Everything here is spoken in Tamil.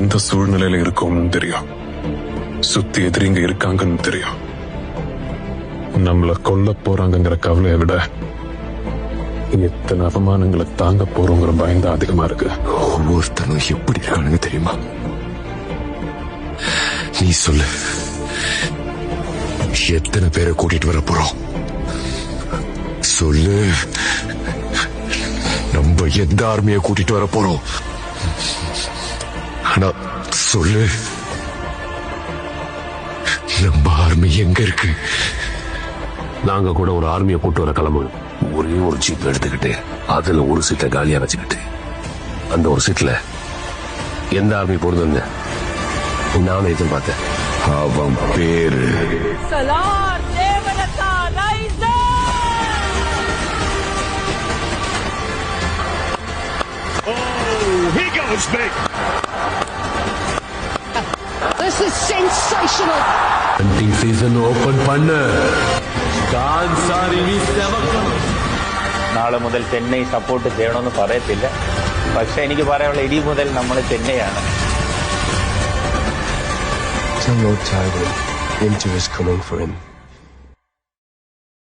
எந்த சூழ்நிலையில இருக்கோம்னு தெரியும். சுத்தி எதிரிங்க இருக்காங்கன்னு தெரியும். நம்மள கொல்ல போறாங்கிற கவலையை விட எத்தனை அவமானங்களை தாங்க போறோங்கிற பயந்து அதிகமா இருக்கு. ஒவ்வொருத்தனும் எப்படி இருக்கானுங்க தெரியுமா? நீ சொல்லு, எத்தனை பேரை கூட்டிட்டு வர போறோம் சொல்லு. நம்ம எந்த ஆர்மியை கூட்டிட்டு வர போறோம்? ஆனா சொல்லு, நம்ம ஆர்மி எங்க இருக்கு? நாங்க கூட ஒரு ஆர்மியை கூட்டு வர கிளம்புங்க. ஒரே ஒரு சீட் எடுத்துக்கிட்டு அதுல ஒரு சீட்டை காலியா வச்சுக்கிட்டு அந்த ஒரு சீட்ல எந்த ஆர்மி போடுதுங்க நானும் எதிர்பார்த்தேன். அவன் பேரு Salaar Devaratha Raisaar. He goes big. This is sensational. Hunting season open பண்ணு. കാൻസാരി നാളെ മുതൽ ചെന്നൈ സപ്പോർട്ട് ചെയ്യണമെന്ന് പറയത്തില്ല. പക്ഷെ എനിക്ക് പറയാനുള്ള ഇനി മുതൽ നമ്മൾ ചെന്നൈയാണ്. Some old tiger, winter is coming for him.